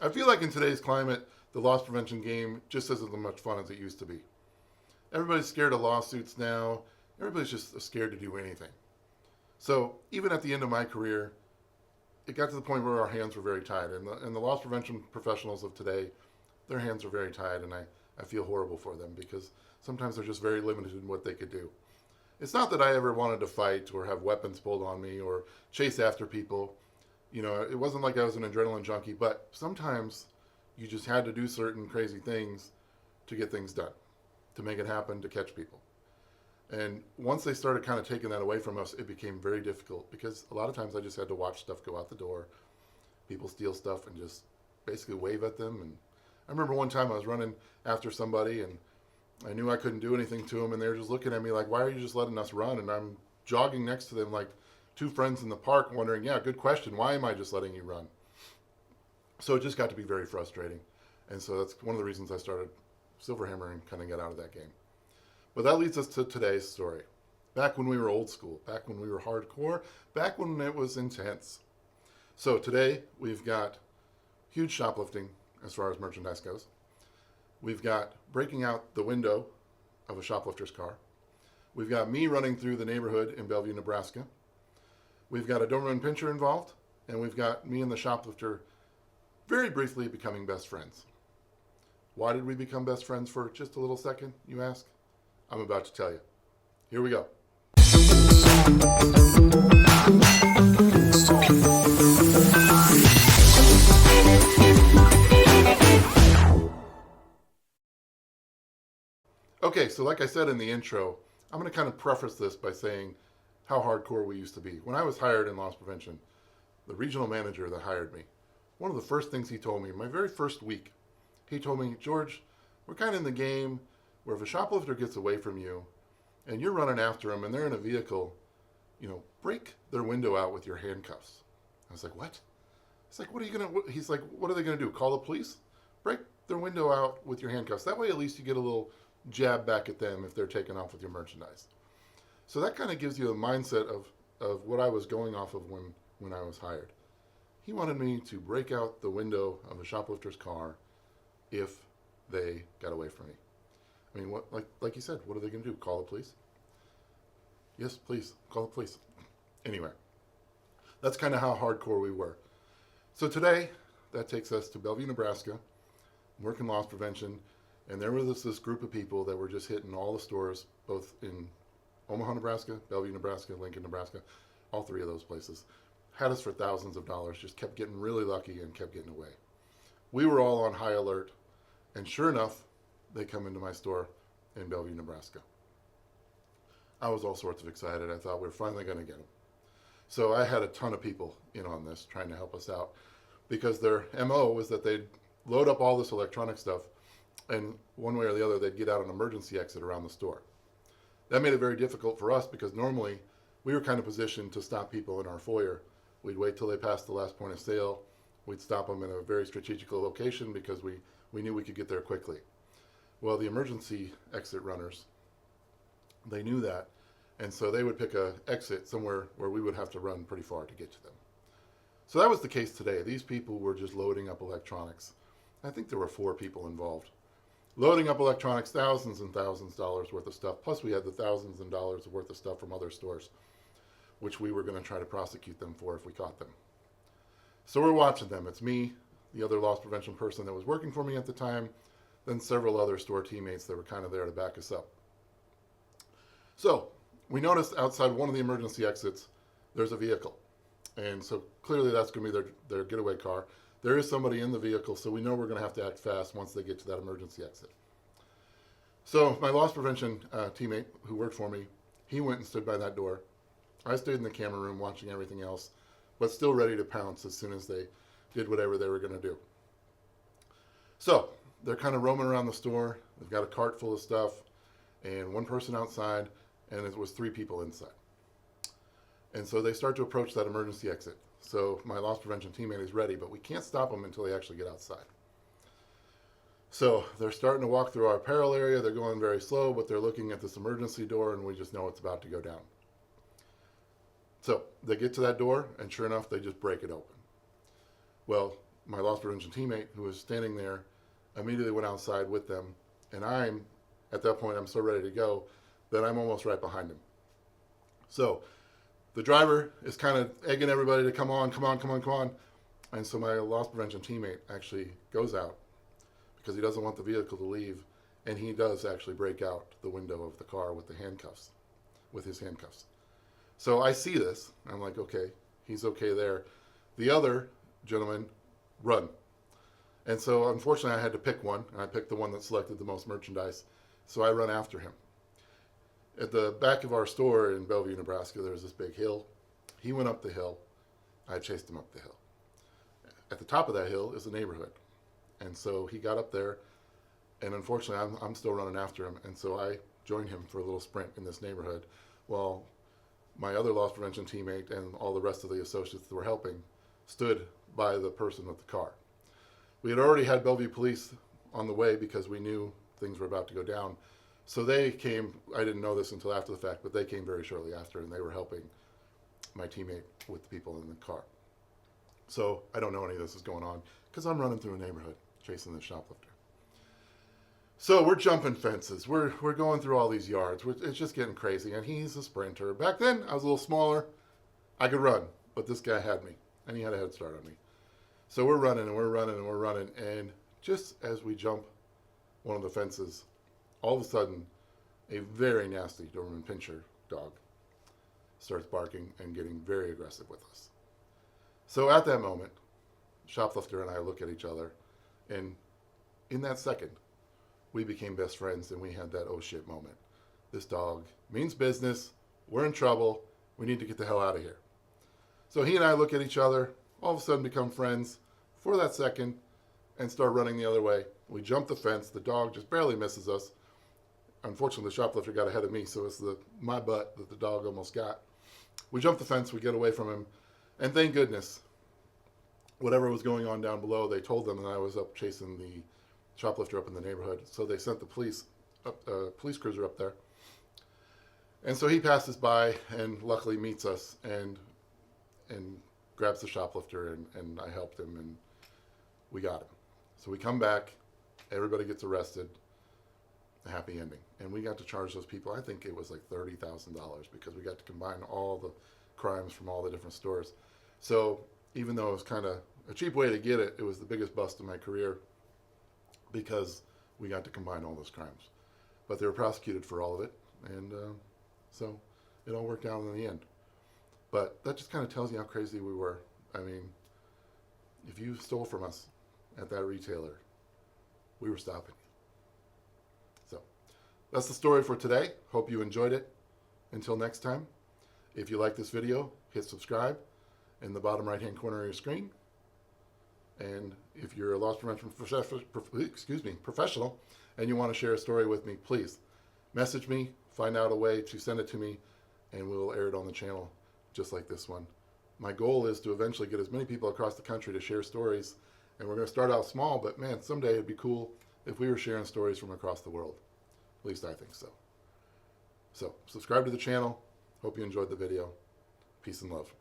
I feel like in today's climate, the loss prevention game just isn't as much fun as it used to be. Everybody's scared of lawsuits now. Everybody's just scared to do anything. So even at the end of my career, it got to the point where our hands were very tied. And the loss prevention professionals of today, their hands are very tied, and I feel horrible for them because sometimes they're just very limited in what they could do. It's not that I ever wanted to fight or have weapons pulled on me or chase after people. You know, it wasn't like I was an adrenaline junkie, but sometimes you just had to do certain crazy things to get things done, to make it happen, to catch people. And once they started kind of taking that away from us, it became very difficult because a lot of times I just had to watch stuff go out the door. People steal stuff and just basically wave at them. And I remember one time I was running after somebody and I knew I couldn't do anything to them, and they were just looking at me like, why are you just letting us run? And I'm jogging next to them like two friends in the park wondering, yeah, good question. Why am I just letting you run? So it just got to be very frustrating. And so that's one of the reasons I started Silverhammer and kind of got out of that game. But that leads us to today's story. Back when we were old school, back when we were hardcore, back when it was intense. So today we've got huge shoplifting as far as merchandise goes. We've got breaking out the window of a shoplifter's car. We've got me running through the neighborhood in Bellevue, Nebraska. We've got a Doberman Pinscher involved, and we've got me and the shoplifter very briefly becoming best friends. Why did we become best friends for just a little second, you ask? I'm about to tell you. Here we go. Okay, so like I said in the intro, I'm going to kind of preface this by saying how hardcore we used to be. When I was hired in loss prevention, the regional manager that hired me, one of the first things he told me, my very first week, he told me, George, we're kind of in the game where if a shoplifter gets away from you and you're running after them and they're in a vehicle, you know, break their window out with your handcuffs. I was like, what? He's like, he's like, what are they going to do? Call the police? Break their window out with your handcuffs. That way at least you get a little jab back at them if they're taking off with your merchandise. So that kind of gives you a mindset of what I was going off of when I was hired. He wanted me to break out the window of a shoplifter's car if they got away from me. I mean, what, like you said, what are they going to do? Call the police? Yes, please, call the police. Anyway, that's kind of how hardcore we were. So today, that takes us to Bellevue, Nebraska, working loss prevention, and there was this group of people that were just hitting all the stores, both in Omaha, Nebraska, Bellevue, Nebraska, Lincoln, Nebraska, all three of those places. Had us for thousands of dollars, just kept getting really lucky and kept getting away. We were all on high alert, and sure enough, they come into my store in Bellevue, Nebraska. I was all sorts of excited. I thought we were finally going to get them. So I had a ton of people in on this trying to help us out because their MO was that they'd load up all this electronic stuff and one way or the other, they'd get out an emergency exit around the store. That made it very difficult for us because normally we were kind of positioned to stop people in our foyer. We'd wait till they passed the last point of sale. We'd stop them in a very strategical location because we knew we could get there quickly. Well, the emergency exit runners, they knew that, and so they would pick an exit somewhere where we would have to run pretty far to get to them. So that was the case today. These people were just loading up electronics. I think there were 4 people involved. Loading up electronics, thousands and thousands of dollars worth of stuff, plus we had the thousands of dollars worth of stuff from other stores, which we were going to try to prosecute them for if we caught them. So we're watching them. It's me, the other loss prevention person that was working for me at the time, then several other store teammates that were kind of there to back us up. So we noticed outside one of the emergency exits, there's a vehicle. And so clearly that's going to be their getaway car. There is somebody in the vehicle, so we know we're going to have to act fast once they get to that emergency exit. So my loss prevention teammate who worked for me, he went and stood by that door. I stayed in the camera room watching everything else, but still ready to pounce as soon as they did whatever they were going to do. So they're kind of roaming around the store. They've got a cart full of stuff and one person outside, and it was 3 people inside. And so they start to approach that emergency exit. So my loss prevention teammate is ready, but we can't stop them until they actually get outside. So they're starting to walk through our apparel area. They're going very slow, but they're looking at this emergency door, and we just know it's about to go down. So they get to that door, and sure enough, they just break it open. Well, my loss prevention teammate who was standing there immediately went outside with them, and at that point, I'm so ready to go that I'm almost right behind him. So the driver is kind of egging everybody to come on, come on, come on, come on. And so my loss prevention teammate actually goes out because he doesn't want the vehicle to leave, and he does actually break out the window of the car with his handcuffs. So I see this. I'm like, okay, he's okay there. The other gentleman run. And so unfortunately I had to pick one, and I picked the one that selected the most merchandise. So I run after him. At the back of our store in Bellevue, Nebraska, there's this big hill. He went up the hill. I chased him up the hill. At the top of that hill is a neighborhood. And so he got up there, and unfortunately I'm still running after him. And so I joined him for a little sprint in this neighborhood while my other loss prevention teammate and all the rest of the associates that were helping stood by the person with the car. We had already had Bellevue police on the way because we knew things were about to go down. So they came, I didn't know this until after the fact, but they came very shortly after, and they were helping my teammate with the people in the car. So I don't know any of this is going on because I'm running through a neighborhood chasing the shoplifter. So we're jumping fences. We're going through all these yards. It's just getting crazy, and he's a sprinter. Back then, I was a little smaller. I could run, but this guy had me, and he had a head start on me. So we're running, and we're running, and we're running, and just as we jump one of the fences, all of a sudden, a very nasty Doberman Pinscher dog starts barking and getting very aggressive with us. So at that moment, Shoplifter and I look at each other, and in that second, we became best friends, and we had that oh shit moment. This dog means business. We're in trouble. We need to get the hell out of here. So he and I look at each other, all of a sudden become friends for that second, and start running the other way. We jump the fence. The dog just barely misses us. Unfortunately, the shoplifter got ahead of me, so it's my butt that the dog almost got. We jump the fence. We get away from him. And thank goodness, whatever was going on down below, they told them that I was up chasing the shoplifter up in the neighborhood. So they sent the police cruiser up there. And so he passes by and luckily meets us and grabs the shoplifter, and I helped him, and we got him. So we come back. Everybody gets arrested. A happy ending. And we got to charge those people, I think it was like $30,000, because we got to combine all the crimes from all the different stores. So even though it was kind of a cheap way to get it, it was the biggest bust of my career because we got to combine all those crimes. But they were prosecuted for all of it, and so it all worked out in the end. But that just kind of tells you how crazy we were. I mean, if you stole from us at that retailer, we were stopping you. So that's the story for today. Hope you enjoyed it. Until next time, if you like this video, hit subscribe in the bottom right-hand corner of your screen. And if you're a loss prevention professional and you want to share a story with me, please message me, find out a way to send it to me, and we'll air it on the channel just like this one. My goal is to eventually get as many people across the country to share stories, and we're going to start out small, but man, someday it'd be cool if we were sharing stories from across the world. At least I think so. So subscribe to the channel. Hope you enjoyed the video. Peace and love.